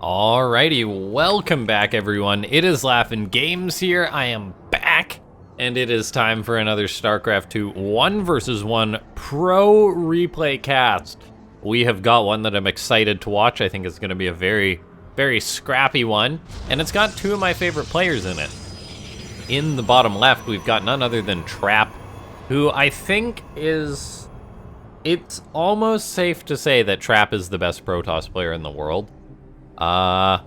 Alrighty, welcome back everyone. It is LaughNgamez here. I am back, and it is time for another Starcraft 2 1 vs 1 Pro Replay Cast. We have got one that I'm excited to watch. I think it's going to be a very, very scrappy one, and it's got two of my favorite players in it. In the bottom left, we've got none other than Trap, who I think is... It's almost safe to say that Trap is the best Protoss player in the world. I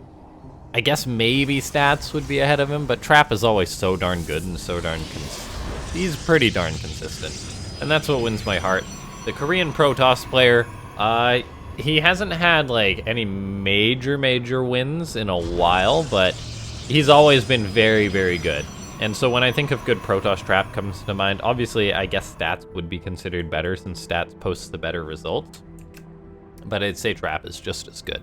guess maybe Stats would be ahead of him, but Trap is always so darn good and so darn he's pretty darn consistent. And that's what wins my heart. The Korean Protoss player, he hasn't had like any major wins in a while, but he's always been very, very good. And so when I think of good Protoss, Trap comes to mind. Obviously, I guess Stats would be considered better since Stats posts the better results. But I'd say Trap is just as good.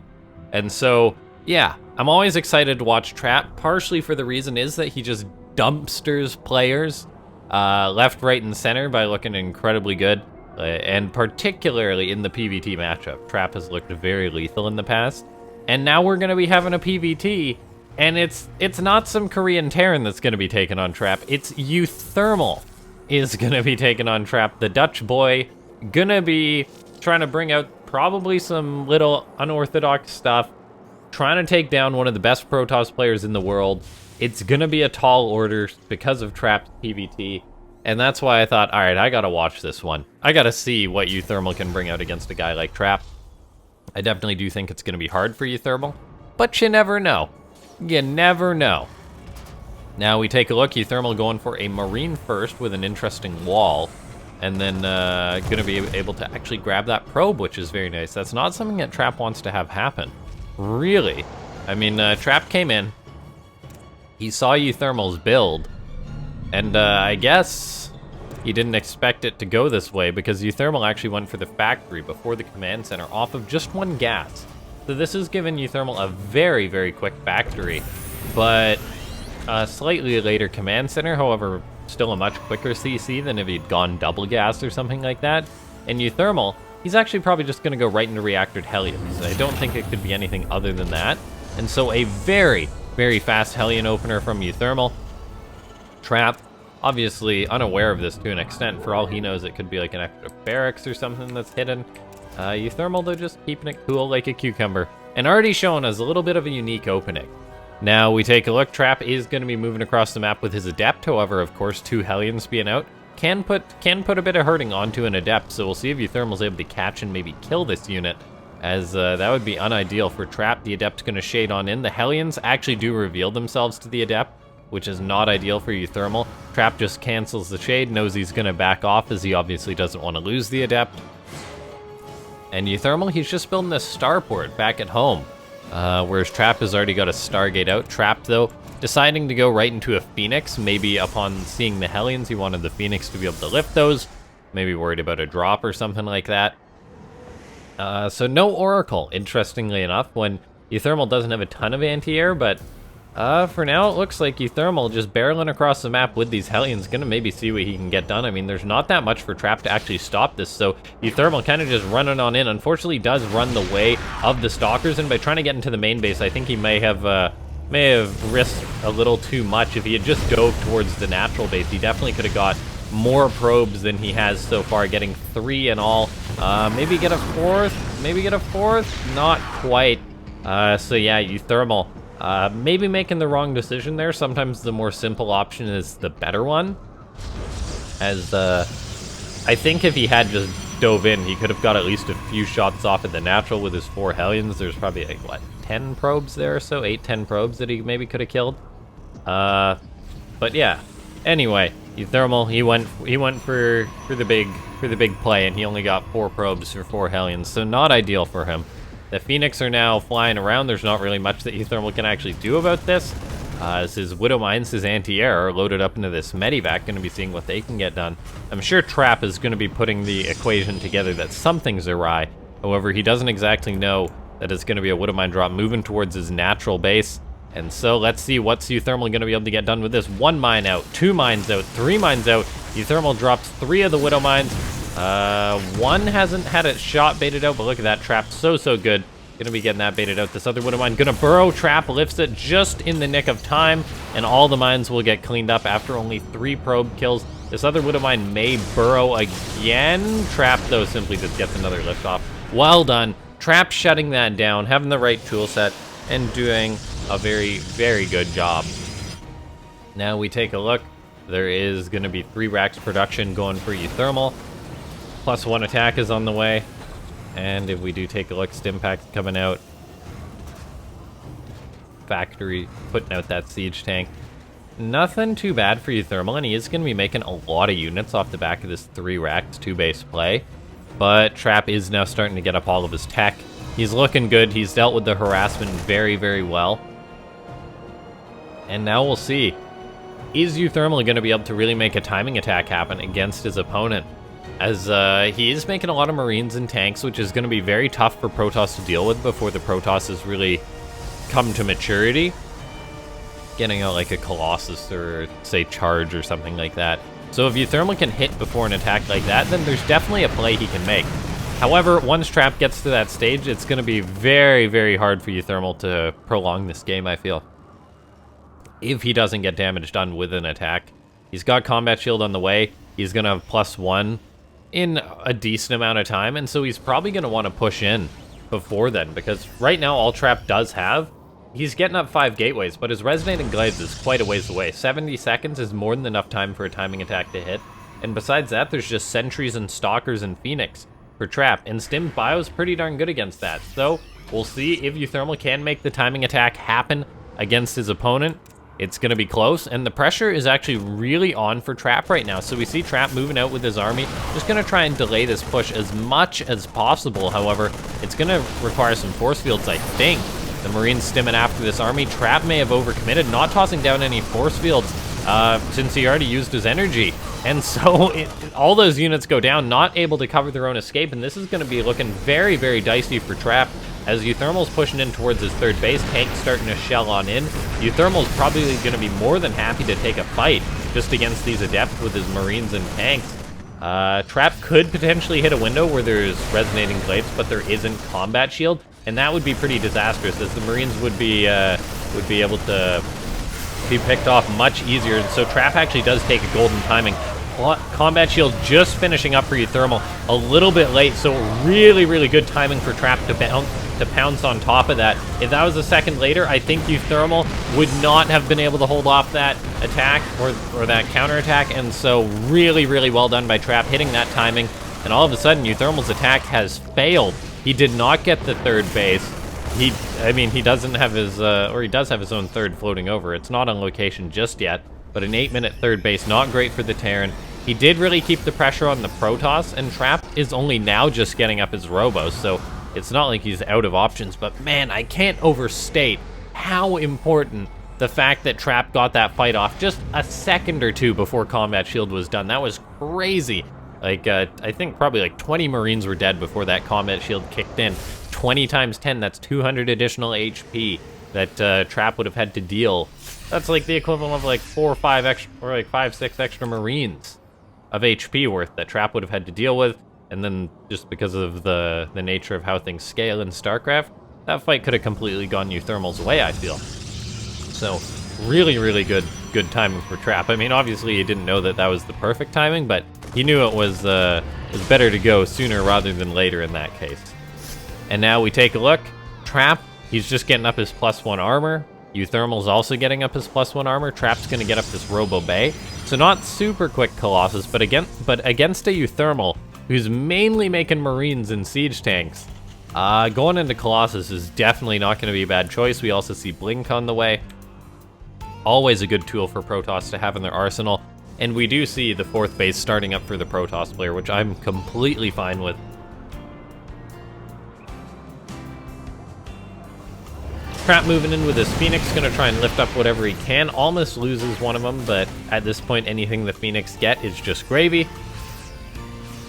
And so, yeah, I'm always excited to watch Trap, partially for the reason is that he just dumpsters players left, right, and center by looking incredibly good. And particularly in the PvT matchup. Trap has looked very lethal in the past. And now we're going to be having a PvT, and it's not some Korean Terran that's going to be taking on Trap. It's uThermal is going to be taking on Trap. The Dutch boy going to be trying to bring out probably some little unorthodox stuff, trying to take down one of the best Protoss players in the world. It's gonna be a tall order because of Trap's PvT, and that's why I thought, all right, I gotta watch this one. I gotta see what uThermal can bring out against a guy like Trap. I definitely do think it's gonna be hard for uThermal, but you never know. You never know. Now we take a look, uThermal going for a Marine first with an interesting wall. And then gonna be able to actually grab that probe, which is very nice. That's not something that Trap wants to have happen, really. I mean, Trap came in, he saw uThermal's build, and I guess he didn't expect it to go this way because uThermal actually went for the factory before the command center off of just one gas. So this has given uThermal a very, very quick factory, but a slightly later command center, however, still a much quicker CC than if he'd gone double gas or something like that. And uThermal, he's actually probably just going to go right into reactored Hellions. I don't think it could be anything other than that. And so a very, very fast Hellion opener from uThermal. Trap, obviously unaware of this to an extent. For all he knows, it could be like an extra barracks or something that's hidden. uThermal, though, just keeping it cool like a cucumber. And already shown as a little bit of a unique opening. Now we take a look, Trap is going to be moving across the map with his Adept, however, of course, two Hellions being out can put a bit of hurting onto an Adept, so we'll see if uThermal's able to catch and maybe kill this unit, as that would be unideal for Trap. The Adept's going to shade on in. The Hellions actually do reveal themselves to the Adept, which is not ideal for uThermal. Trap just cancels the shade, knows he's going to back off, as he obviously doesn't want to lose the Adept. And uThermal, he's just building a starport back at home. Whereas Trap has already got a Stargate out. Trap, though, deciding to go right into a Phoenix. Maybe upon seeing the Hellions, he wanted the Phoenix to be able to lift those. Maybe worried about a drop or something like that. So no Oracle, interestingly enough, when uThermal doesn't have a ton of anti-air, but for now it looks like uThermal just barreling across the map with these Hellions, gonna maybe see what he can get done. I mean, there's not that much for Trap to actually stop this, so uThermal kind of just running on in. Unfortunately, does run the way of the Stalkers, and by trying to get into the main base, I think he may have risked a little too much. If he had just dove towards the natural base, he definitely could have got more probes than he has so far, getting 3 in all. Maybe get a fourth, not quite. So yeah, uThermal, maybe making the wrong decision there. Sometimes the more simple option is the better one. As I think if he had just dove in, he could have got at least a few shots off at the natural with his 4 Hellions. There's probably like, what, 10 probes there or so? 8-10 probes that he maybe could have killed. But yeah. Anyway, uThermal, he went for the big play, and he only got 4 probes for 4 Hellions, so not ideal for him. The Phoenix are now flying around. There's not really much that uThermal can actually do about this. As his Widow Mines, his anti-air, are loaded up into this Medivac, going to be seeing what they can get done. I'm sure Trap is going to be putting the equation together that something's awry. However, he doesn't exactly know that it's going to be a Widow Mine drop moving towards his natural base. And so let's see what's uThermal going to be able to get done with this. 1 mine out, 2 mines out, 3 mines out. uThermal drops 3 of the Widow Mines. One hasn't had its shot baited out, but look at that Trap. So good. Gonna be getting that baited out. This other Widow Mine gonna burrow. Trap lifts it just in the nick of time, and all the mines will get cleaned up after only 3 probe kills. This other Widow Mine may burrow again. Trap, though, simply just gets another lift off. Well done. Trap shutting that down, having the right tool set, and doing a very, very good job. Now we take a look. There is gonna be 3 racks production going for uThermal. +1 attack is on the way. And if we do take a look, Stimpak's coming out. Factory putting out that siege tank. Nothing too bad for uThermal, and he is going to be making a lot of units off the back of this 3 racks, 2 base play. But Trap is now starting to get up all of his tech. He's looking good. He's dealt with the harassment very, very well. And now we'll see. Is uThermal going to be able to really make a timing attack happen against his opponent? As he is making a lot of Marines and tanks, which is going to be very tough for Protoss to deal with before the Protosses really come to maturity. Getting out like a Colossus or, say, Charge or something like that. So if uThermal can hit before an attack like that, then there's definitely a play he can make. However, once Trap gets to that stage, it's going to be very, very hard for uThermal to prolong this game, I feel. If he doesn't get damage done with an attack. He's got Combat Shield on the way. He's going to have +1 in a decent amount of time, and so he's probably going to want to push in before then, because right now all Trap does have, he's getting up 5 gateways, but his Resonating Glaives is quite a ways away. 70 seconds is more than enough time for a timing attack to hit, and besides that, there's just Sentries and Stalkers and Phoenix for Trap, and Stim Bio's pretty darn good against that, so we'll see if uThermal can make the timing attack happen against his opponent. It's going to be close, and the pressure is actually really on for Trap right now. So we see Trap moving out with his army, just going to try and delay this push as much as possible. However, it's going to require some force fields, I think. The Marines stimming after this army. Trap may have overcommitted, not tossing down any force fields since he already used his energy. And so all those units go down, not able to cover their own escape, and this is going to be looking very, very dicey for Trap. As uThermal's pushing in towards his 3rd base, Tank's starting to shell on in. uThermal's probably going to be more than happy to take a fight just against these Adepts with his Marines and Tanks. Trap could potentially hit a window where there's Resonating Glaives, but there isn't Combat Shield, and that would be pretty disastrous, as the Marines would be able to be picked off much easier. And so Trap actually does take a golden timing. Combat Shield just finishing up for uThermal a little bit late, so really, really good timing for Trap to pounce on top of that. If that was a second later, I think uThermal would not have been able to hold off that attack or that counterattack, and so really, really well done by Trap hitting that timing. And all of a sudden, uThermal's attack has failed. He did not get the 3rd base. He doesn't have his, or he does have his own 3rd floating over. It's not on location just yet, but an 8-minute 3rd base, not great for the Terran. He did really keep the pressure on the Protoss, and Trap is only now just getting up his Robos, so it's not like he's out of options. But man, I can't overstate how important the fact that Trap got that fight off just a second or 2 before Combat Shield was done. That was crazy. Like, I think probably like 20 Marines were dead before that Combat Shield kicked in. 20 times 10, that's 200 additional HP that Trap would have had to deal. That's like the equivalent of like 4 or 5 extra, or like 5, 6 extra Marines of HP worth that Trap would have had to deal with. And then just because of the nature of how things scale in Starcraft, that fight could have completely gone uThermal's way, I feel. So really, really good timing for Trap. I mean, obviously he didn't know that that was the perfect timing, but he knew it was better to go sooner rather than later in that case. And now we take a look. Trap, he's just getting up his +1 armor. uThermal's also getting up his +1 armor. Trap's going to get up this Robo Bay. So not super quick Colossus, but against a uThermal who's mainly making Marines and Siege Tanks, going into Colossus is definitely not going to be a bad choice. We also see Blink on the way. Always a good tool for Protoss to have in their arsenal. And we do see the 4th base starting up for the Protoss player, which I'm completely fine with. Trap moving in with his Phoenix, gonna try and lift up whatever he can. Almost loses one of them, but at this point, anything the Phoenix get is just gravy.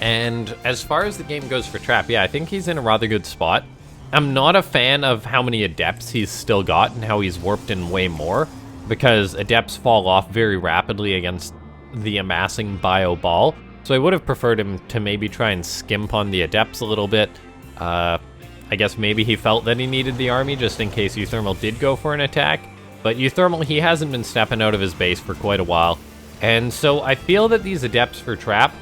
And as far as the game goes for Trap, yeah, I think he's in a rather good spot. I'm not a fan of how many Adepts he's still got and how he's warped in way more, because Adepts fall off very rapidly against the amassing bio ball. So I would have preferred him to maybe try and skimp on the Adepts a little bit. I guess maybe he felt that he needed the army just in case uThermal did go for an attack. But uThermal, he hasn't been stepping out of his base for quite a while. And so I feel that these adepts for trap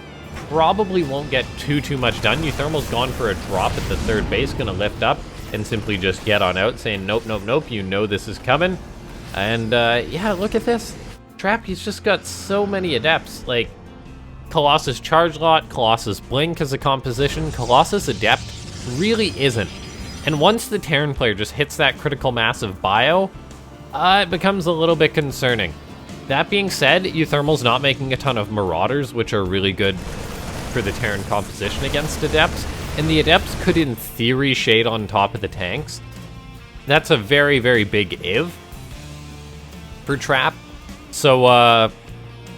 probably won't get too much done. uThermal's gone for a drop at the third base, gonna lift up and simply just get on out, saying nope, nope, nope, you know this is coming. And yeah, look at this. Trap, he's just got so many adepts. Like, Colossus Charge Lot, Colossus Blink as a composition, Colossus Adept really isn't. And once the Terran player just hits that critical mass of bio, it becomes a little bit concerning. That being said, uThermal's not making a ton of Marauders, which are really good for the Terran composition against Adepts, and the Adepts could in theory shade on top of the tanks. That's a very, very big if for Trap. So,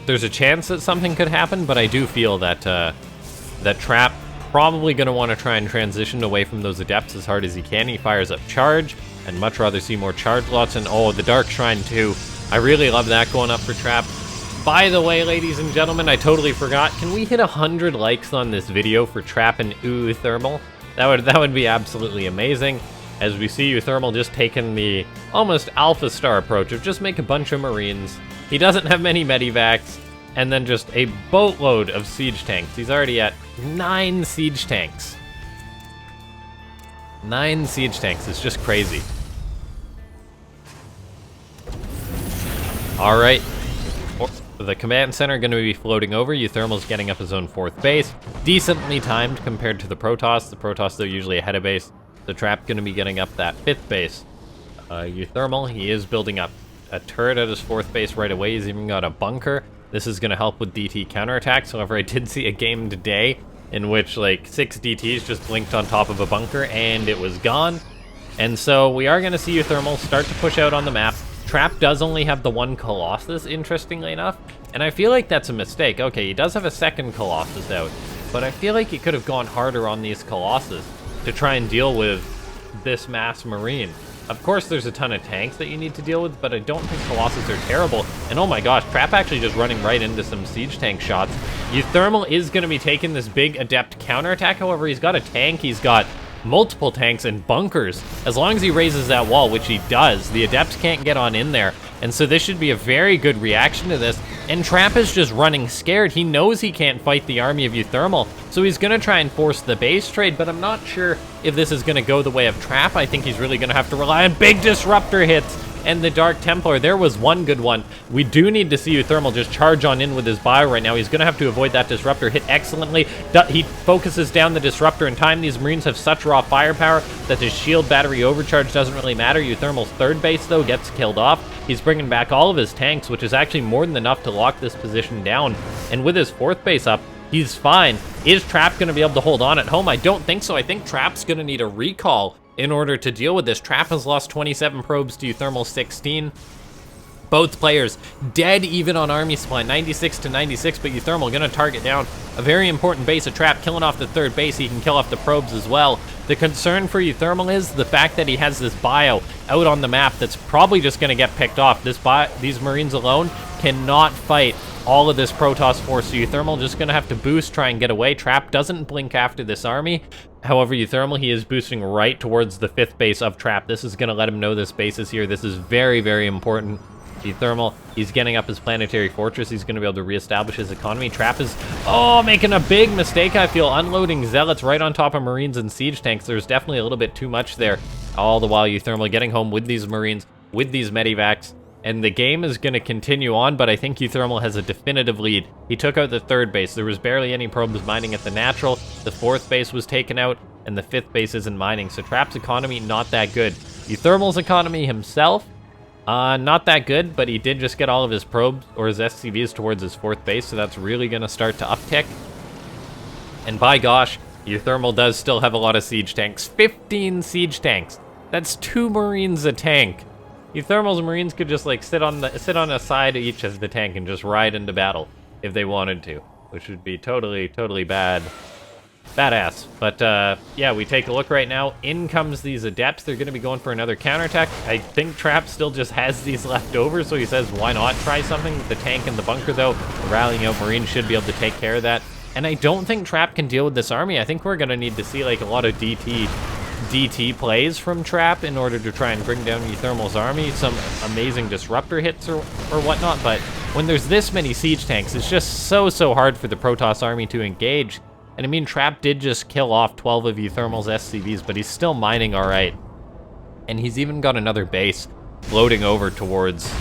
there's a chance that something could happen, but I do feel that that Trap probably going to want to try and transition away from those Adepts as hard as he can. He fires up Charge. I'd much rather see more Charge Lots, and oh, the Dark Shrine too. I really love that going up for Trap. By the way, ladies and gentlemen, I totally forgot. Can we hit 100 likes on this video for Trap and uThermal? That would be absolutely amazing. As we see uThermal just taking the almost Alpha Star approach of just make a bunch of Marines. He doesn't have many Medivacs, and then just a boatload of siege tanks. He's already at 9 siege tanks. 9 siege tanks, it's just crazy. All right, the command center going to be floating over. uThermal's getting up his own 4th base. Decently timed compared to the Protoss. The Protoss, they're usually ahead of base. The Trap going to be getting up that 5th base. uThermal, he is building up a turret at his 4th base right away. He's even got a bunker. This is going to help with DT counterattacks. However, I did see a game today in which like 6 DTs just blinked on top of a bunker and it was gone. And so we are going to see uThermal start to push out on the map. Trap does only have the 1 Colossus, interestingly enough, and I feel like that's a mistake. Okay, he does have a 2nd Colossus out, but I feel like he could have gone harder on these Colossus to try and deal with this mass Marine. Of course, there's a ton of tanks that you need to deal with, but I don't think Colossus are terrible. And oh my gosh, Trap actually just running right into some siege tank shots. uThermal is going to be taking this big Adept counterattack. However, he's got a tank, he's got multiple tanks and bunkers. As long as he raises that wall, which he does, the Adepts can't get on in there. And so this should be a very good reaction to this. And Trap is just running scared. He knows he can't fight the army of uThermal, so he's going to try and force the base trade, but I'm not sure if this is going to go the way of Trap. I think he's really going to have to rely on big disruptor hits. And the Dark Templar, there was one good one. We do need to see uThermal just charge on in with his bio right now. He's going to have to avoid that disruptor hit excellently. He focuses down the disruptor in time. These Marines have such raw firepower that his shield battery overcharge doesn't really matter. uThermal's 3rd base, though, gets killed off. He's bringing back all of his tanks, which is actually more than enough to lock this position down. And with his 4th base up, he's fine. Is Trap going to be able to hold on at home? I don't think so. I think Trap's going to need a recall in order to deal with this. Trap has lost 27 probes to uThermal 16. Both players dead even on army supply, 96 to 96, but uThermal gonna target down a very important base of Trap, killing off the 3rd base. He can kill off the probes as well. The concern for uThermal is the fact that he has this bio out on the map that's probably just gonna get picked off. These Marines alone cannot fight all of this Protoss force, so uThermal just gonna have to boost, try and get away. Trap doesn't blink after this army. However, uThermal, he is boosting right towards the 5th base of Trap. This is gonna let him know this base is here. This is very, very important. uThermal, he's getting up his planetary fortress. He's gonna be able to reestablish his economy. Trap is, making a big mistake, I feel, unloading Zealots right on top of Marines and siege tanks. There's definitely a little bit too much there. All the while, uThermal getting home with these Marines, with these Medivacs. And the game is going to continue on, but I think uThermal has a definitive lead. He took out the 3rd base. There was barely any probes mining at the natural. The 4th base was taken out, and the 5th base isn't mining. So Trap's economy, not that good. uThermal's economy himself, not that good, but he did just get all of his probes, or his SCVs, towards his 4th base, so that's really going to start to uptick. And by gosh, uThermal does still have a lot of siege tanks. 15 siege tanks. That's 2 Marines a tank. uThermal's Marines could just like sit on a side of each of the tank and just ride into battle if they wanted to, which would be totally badass. But yeah, we take a look right now. In comes these Adepts. They're going to be going for another counterattack. I think Trap still just has these left over, so he says, why not try something? The tank and the bunker, though, the rallying out Marines should be able to take care of that. And I don't think Trap can deal with this army. I think we're going to need to see like a lot of DT DT plays from Trap in order to try and bring down uThermal's army, some amazing disruptor hits or whatnot, but when there's this many siege tanks, it's just so hard for the Protoss army to engage. And I mean, Trap did just kill off 12 of uThermal's SCVs, but he's still mining all right. And he's even got another base floating over towards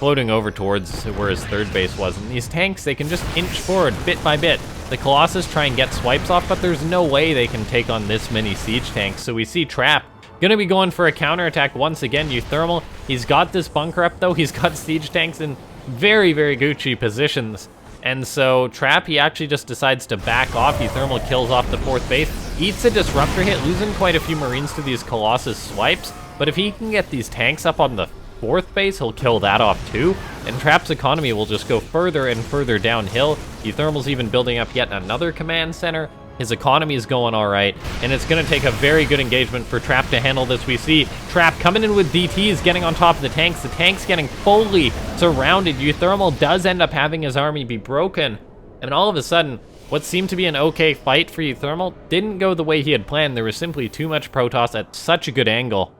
where his third base was. And these tanks, they can just inch forward bit by bit. The Colossus try and get swipes off, but there's no way they can take on this many siege tanks. So we see Trap gonna be going for a counterattack once again. uThermal, he's got this bunker up though. He's got siege tanks in very Gucci positions. And so Trap, he actually just decides to back off. uThermal kills off the fourth base, eats a disruptor hit, losing quite a few Marines to these Colossus swipes. But if he can get these tanks up on the fourth base, he'll kill that off too. And Trap's economy will just go further and further downhill. uThermal's even building up yet another command center. His economy is going all right, and it's going to take a very good engagement for Trap to handle this. We see Trap coming in with DTs, getting on top of the tanks getting fully surrounded. uThermal does end up having his army be broken, and all of a sudden, what seemed to be an okay fight for uThermal didn't go the way he had planned. There was simply too much Protoss at such a good angle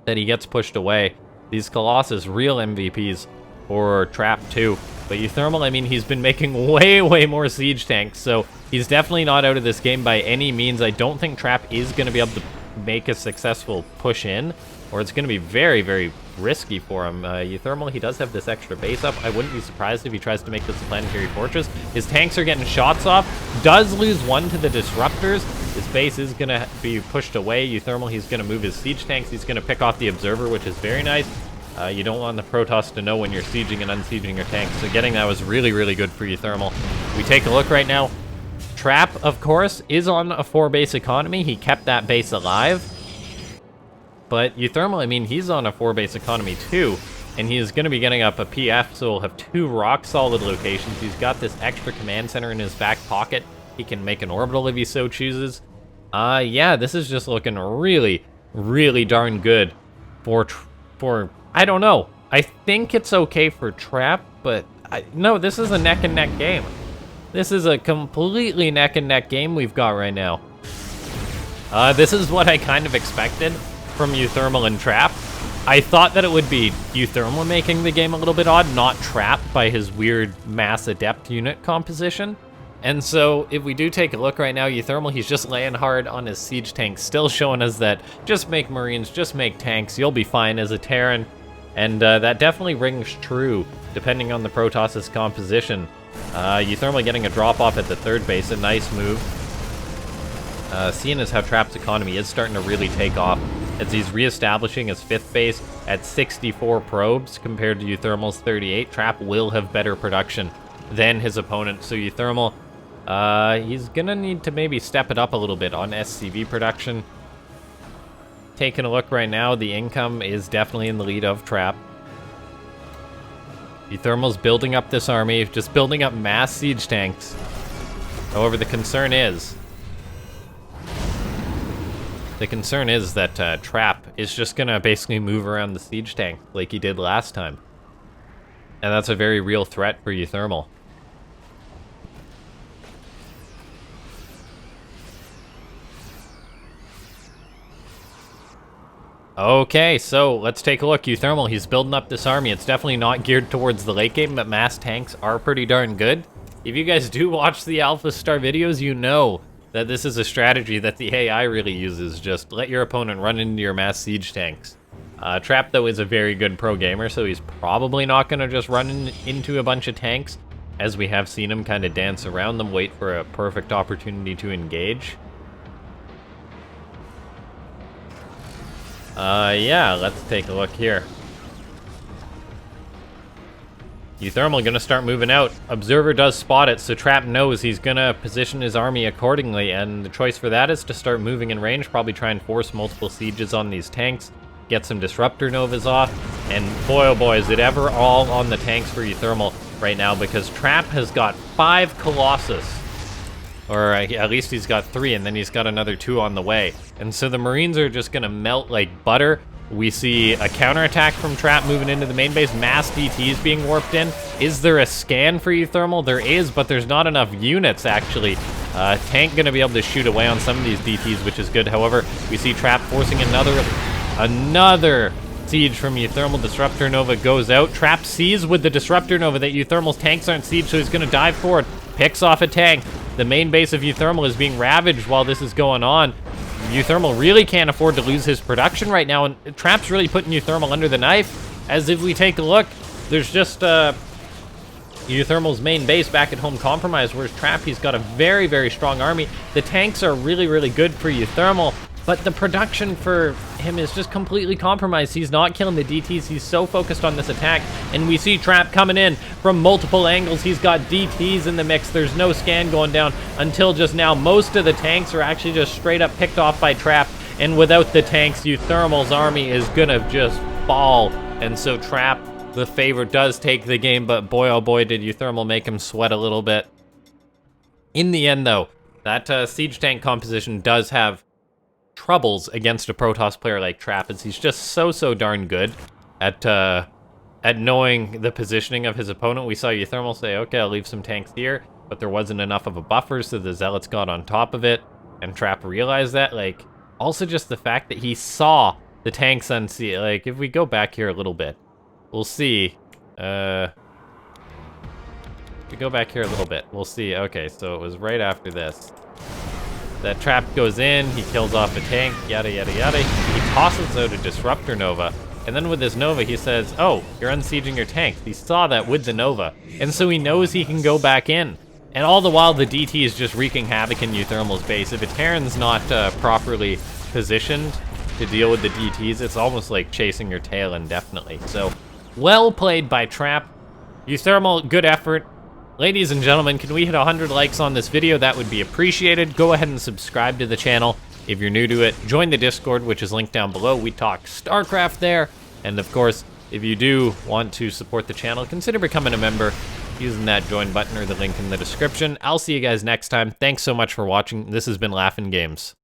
that he gets pushed away. These Colossus, real MVPs for Trap too. But uThermal, I mean, he's been making way more siege tanks, so he's definitely not out of this game by any means. I don't think Trap is going to be able to make a successful push in, or it's going to be very risky for him. uThermal, he does have this extra base up. I wouldn't be surprised if he tries to make this a planetary fortress. His tanks are getting shots off, does lose one to the disruptors. His base is going to be pushed away. uThermal, he's going to move his siege tanks. He's going to pick off the observer, which is very nice. You don't want the Protoss to know when you're sieging and unsieging your tanks, so getting that was really good for uThermal. We take a look right now. Trap, of course, is on a 4-base economy. He kept that base alive. But uThermal, I mean, he's on a 4-base economy too, and he is going to be getting up a PF, so he'll have 2 rock-solid locations. He's got this extra command center in his back pocket. He can make an orbital if he so chooses. Yeah, this is just looking really darn good for I don't know. I think it's okay for Trap, but no, this is a neck-and-neck game. This is a completely neck-and-neck game we've got right now. This is what I kind of expected from uThermal and Trap. I thought that it would be uThermal making the game a little bit odd, not Trap by his weird mass adept unit composition. And so, if we do take a look right now, uThermal, he's just laying hard on his siege tanks, still showing us that just make Marines, just make tanks, you'll be fine as a Terran. And that definitely rings true, depending on the Protoss's composition. uThermal getting a drop-off at the third base, a nice move. Seeing as how Trap's economy is starting to really take off, as he's reestablishing his 5th base at 64 probes compared to uThermal's 38, Trap will have better production than his opponent. So uThermal, he's gonna need to maybe step it up a little bit on SCV production. Taking a look right now, the income is definitely in the lead of Trap. uThermal's building up this army, just building up mass siege tanks. However, the concern is that Trap is just gonna basically move around the siege tank like he did last time. And that's a very real threat for uThermal. Okay, so let's take a look. uThermal, he's building up this army. It's definitely not geared towards the late game, but mass tanks are pretty darn good. If you guys do watch the Alpha Star videos, you know that this is a strategy that the AI really uses. Just let your opponent run into your mass siege tanks. Trap, though, is a very good pro gamer, so he's probably not going to just run into a bunch of tanks, as we have seen him kind of dance around them, wait for a perfect opportunity to engage. Yeah, let's take a look here. uThermal gonna start moving out. Observer does spot it, so Trap knows he's gonna position his army accordingly, and the choice for that is to start moving in range, probably try and force multiple sieges on these tanks, get some disruptor novas off, and boy oh boy is it ever all on the tanks for uThermal right now, because Trap has got 5 Colossus. Or at least he's got 3, and then he's got another 2 on the way. And so the Marines are just gonna melt like butter. We see a counterattack from Trap moving into the main base. Mass DTs being warped in. Is there a scan for uThermal? There is, but there's not enough units, actually, Tank gonna be able to shoot away on some of these DTs, which is good. However, we see Trap forcing another siege from uThermal. Disruptor Nova goes out. Trap sees with the Disruptor Nova that uThermal's tanks aren't sieged, so he's gonna dive forward. Picks off a tank. The main base of uThermal is being ravaged while this is going on. uThermal really can't afford to lose his production right now, and Trap's really putting uThermal under the knife. As if we take a look, there's just uThermal's main base back at home compromised, whereas Trap, he's got a very, very strong army. The tanks are really, really good for uThermal, but the production for him is just completely compromised. He's not killing the DTs. He's so focused on this attack, and we see Trap coming in from multiple angles. He's got DTs in the mix. There's no scan going down until just now. Most of the tanks are actually just straight up picked off by Trap, and without the tanks, uThermal's army is gonna just fall. And so Trap, the favorite, does take the game, but boy, oh boy, did uThermal make him sweat a little bit. In the end, though, that siege tank composition does have troubles against a Protoss player like Trap, as he's just so darn good at knowing the positioning of his opponent. We saw uThermal say, okay, I'll leave some tanks here, but there wasn't enough of a buffer, so the Zealots got on top of it, and Trap realized that. Like, also just the fact that he saw the tanks unsee. Like, if we go back here a little bit, we'll see. If we go back here a little bit, we'll see. Okay, so it was right after this. That Trap goes in, he kills off a tank, yada, yada, yada. He tosses out a Disruptor Nova, and then with this Nova, he says, oh, you're unsieging your tanks. He saw that with the Nova, and so he knows he can go back in. And all the while, the DT is just wreaking havoc in uThermal's base. If a Terran's not properly positioned to deal with the DTs, it's almost like chasing your tail indefinitely. So, well played by Trap. uThermal, good effort. Ladies and gentlemen, can we hit 100 likes on this video? That would be appreciated. Go ahead and subscribe to the channel if you're new to it. Join the Discord, which is linked down below. We talk Starcraft there. And of course, if you do want to support the channel, consider becoming a member using that join button or the link in the description. I'll see you guys next time. Thanks so much for watching. This has been LaughNgamez.